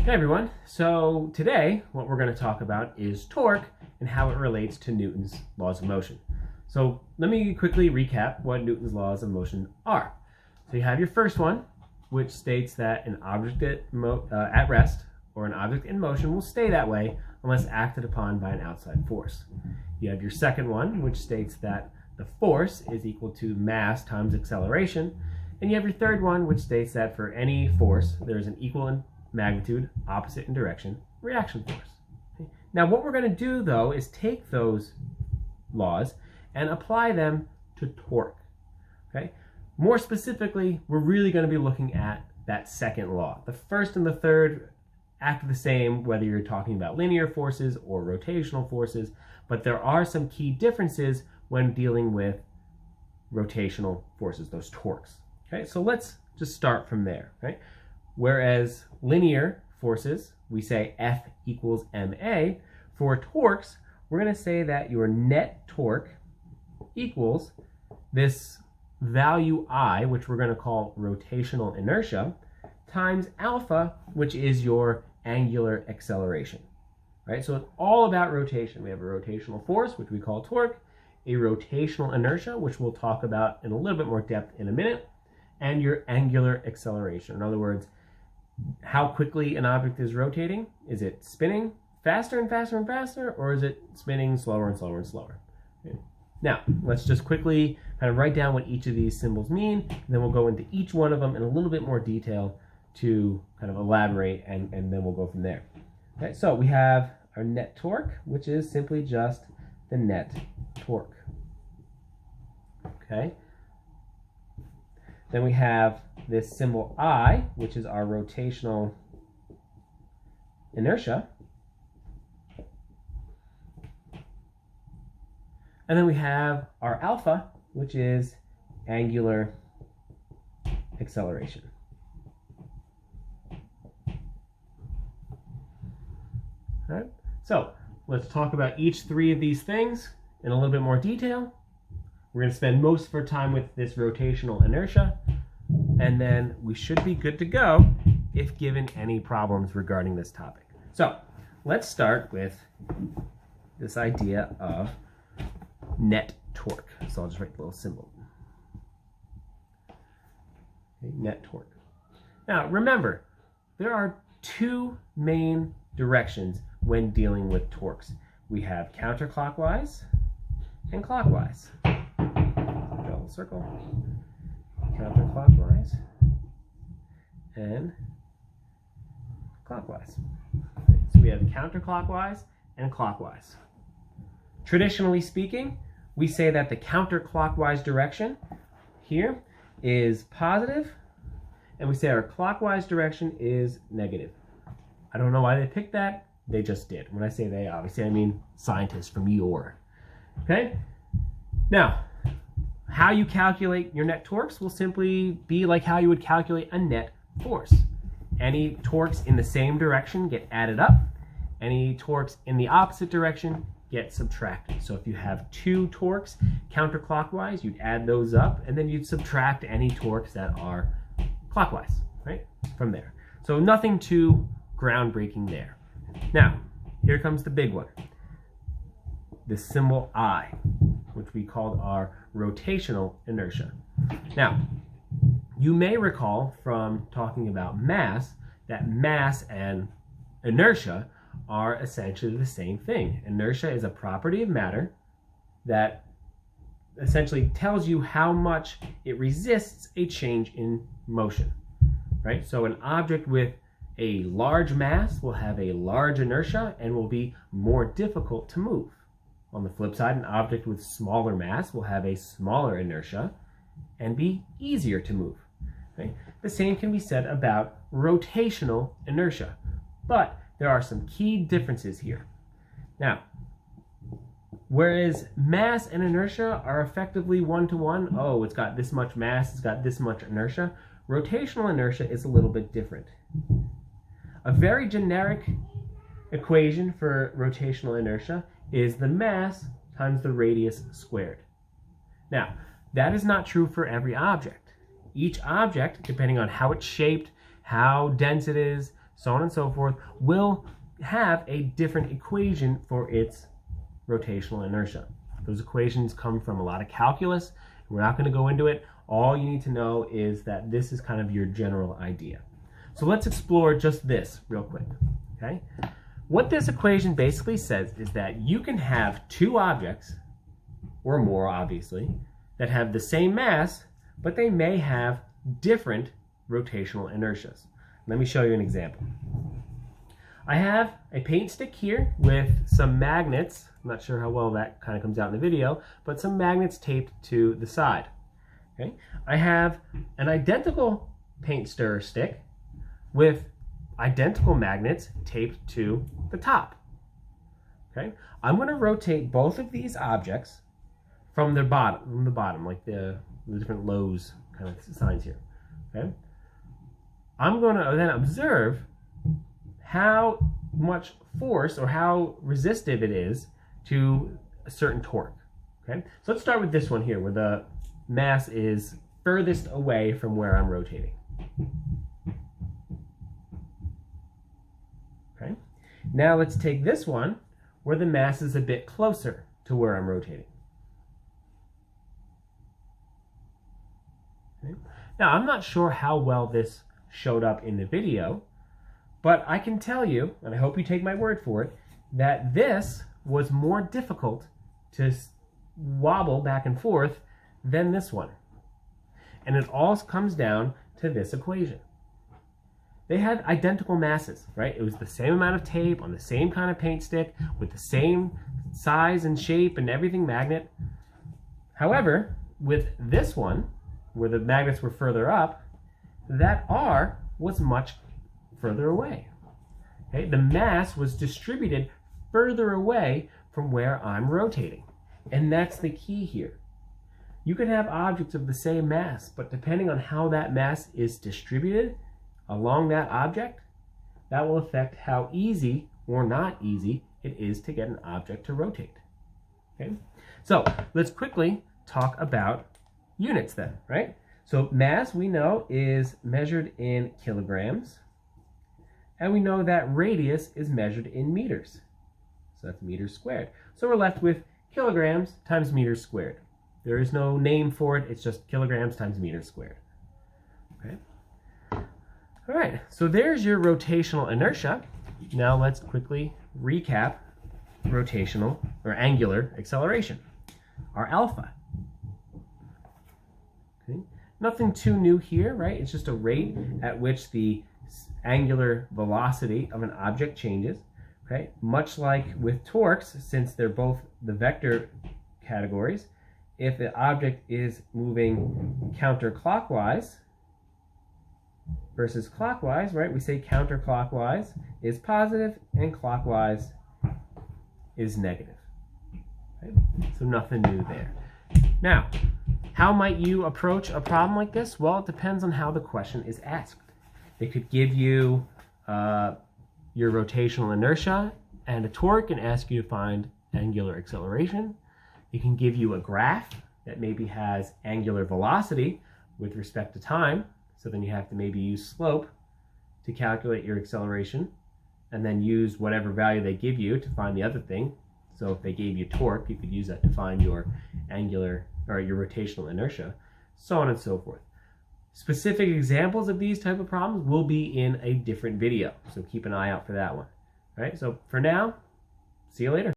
Hey everyone, so today what we're going to talk about is torque and how it relates to Newton's laws of motion. So let me quickly recap what Newton's laws of motion are. So you have your first one, which states that an object at rest or an object in motion will stay that way unless acted upon by an outside force. You have your second one, which states that the force is equal to mass times acceleration. And you have your third one, which states that for any force, there is an equal in magnitude, opposite in direction, reaction force. Okay? Now what we're going to do though is take those laws and apply them to torque. Okay? More specifically, we're really going to be looking at that second law. The first and the third act the same whether you're talking about linear forces or rotational forces, but there are some key differences when dealing with rotational forces, those torques. Okay? So let's just start from there. Right? Whereas linear forces, we say F equals ma. For torques, we're going to say that your net torque equals this value I, which we're going to call rotational inertia, times alpha, which is your angular acceleration. Right? So it's all about rotation. We have a rotational force, which we call torque, a rotational inertia, which we'll talk about in a little bit more depth in a minute, and your angular acceleration. In other words, how quickly an object is rotating. Is it spinning faster and faster and faster, or is it spinning slower and slower and slower? Okay. Now, let's just quickly kind of write down what each of these symbols mean, and then we'll go into each one of them in a little bit more detail to kind of elaborate, and then we'll go from there. Okay, so we have our net torque, which is simply just the net torque. Okay. Then we have this symbol I, which is our rotational inertia. And then we have our alpha, which is angular acceleration. All right. So let's talk about each three of these things in a little bit more detail. We're going to spend most of our time with this rotational inertia, and then we should be good to go if given any problems regarding this topic. So let's start with this idea of net torque. So I'll just write the little symbol. Okay, net torque. Now remember, there are two main directions when dealing with torques. We have counterclockwise and clockwise. Draw a circle. Counterclockwise and clockwise. Okay, so we have counterclockwise and clockwise. Traditionally speaking, we say that the counterclockwise direction here is positive, and we say our clockwise direction is negative. I don't know why they picked that. They just did. When I say they, obviously I mean scientists from your. Okay? Now, how you calculate your net torques will simply be like how you would calculate a net force. Any torques in the same direction get added up. Any torques in the opposite direction get subtracted. So if you have two torques counterclockwise, you'd add those up, and then you'd subtract any torques that are clockwise, right? From there. So nothing too groundbreaking there. Now, here comes the big one. This symbol I, which we called our rotational inertia. Now, you may recall from talking about mass that mass and inertia are essentially the same thing. Inertia is a property of matter that essentially tells you how much it resists a change in motion, right? So an object with a large mass will have a large inertia and will be more difficult to move. On the flip side, an object with smaller mass will have a smaller inertia and be easier to move. Right? The same can be said about rotational inertia, but there are some key differences here. Now, whereas mass and inertia are effectively one-to-one, oh, it's got this much mass, it's got this much inertia, rotational inertia is a little bit different. A very generic equation for rotational inertia is the mass times the radius squared. Now, that is not true for every object. Each object, depending on how it's shaped, how dense it is, so on and so forth, will have a different equation for its rotational inertia. Those equations come from a lot of calculus. We're not going to go into it. All you need to know is that this is kind of your general idea. So let's explore just this real quick. Okay? What this equation basically says is that you can have two objects, or more obviously, that have the same mass, but they may have different rotational inertias. Let me show you an example. I have a paint stick here with some magnets. I'm not sure how well that kind of comes out in the video, but some magnets taped to the side. Okay? I have an identical paint stirrer stick with identical magnets taped to the top. Okay? I'm going to rotate both of these objects from the bottom, like the different lows kind of signs here. Okay? I'm going to then observe how much force or how resistive it is to a certain torque. Okay? So let's start with this one here, where the mass is furthest away from where I'm rotating. Okay? Now let's take this one where the mass is a bit closer to where I'm rotating. Okay? Now I'm not sure how well this showed up in the video, but I can tell you, and I hope you take my word for it, that this was more difficult to wobble back and forth than this one. And it all comes down to this equation. They had identical masses, right? It was the same amount of tape on the same kind of paint stick with the same size and shape and everything magnet. However, with this one, where the magnets were further up, that R was much further away. Okay? The mass was distributed further away from where I'm rotating. And that's the key here. You can have objects of the same mass, but depending on how that mass is distributed along that object, that will affect how easy or not easy it is to get an object to rotate. Okay? So let's quickly talk about units then, right? So mass, we know, is measured in kilograms, and we know that radius is measured in meters. So that's meters squared. So we're left with kilograms times meters squared. There is no name for it, it's just kilograms times meters squared. Okay? All right, so there's your rotational inertia. Now let's quickly recap rotational or angular acceleration, our alpha. Okay? Nothing too new here, right? It's just a rate at which the angular velocity of an object changes. Okay? Much like with torques, since they're both the vector categories, if the object is moving counterclockwise versus clockwise, right? We say counterclockwise is positive and clockwise is negative. Okay? So nothing new there. Now, how might you approach a problem like this? Well, it depends on how the question is asked. They could give you your rotational inertia and a torque and ask you to find angular acceleration. It can give you a graph that maybe has angular velocity with respect to time. So then you have to maybe use slope to calculate your acceleration and then use whatever value they give you to find the other thing. So if they gave you torque, you could use that to find your angular or your rotational inertia, so on and so forth. Specific examples of these type of problems will be in a different video, so keep an eye out for that one. All right, so for now, see you later.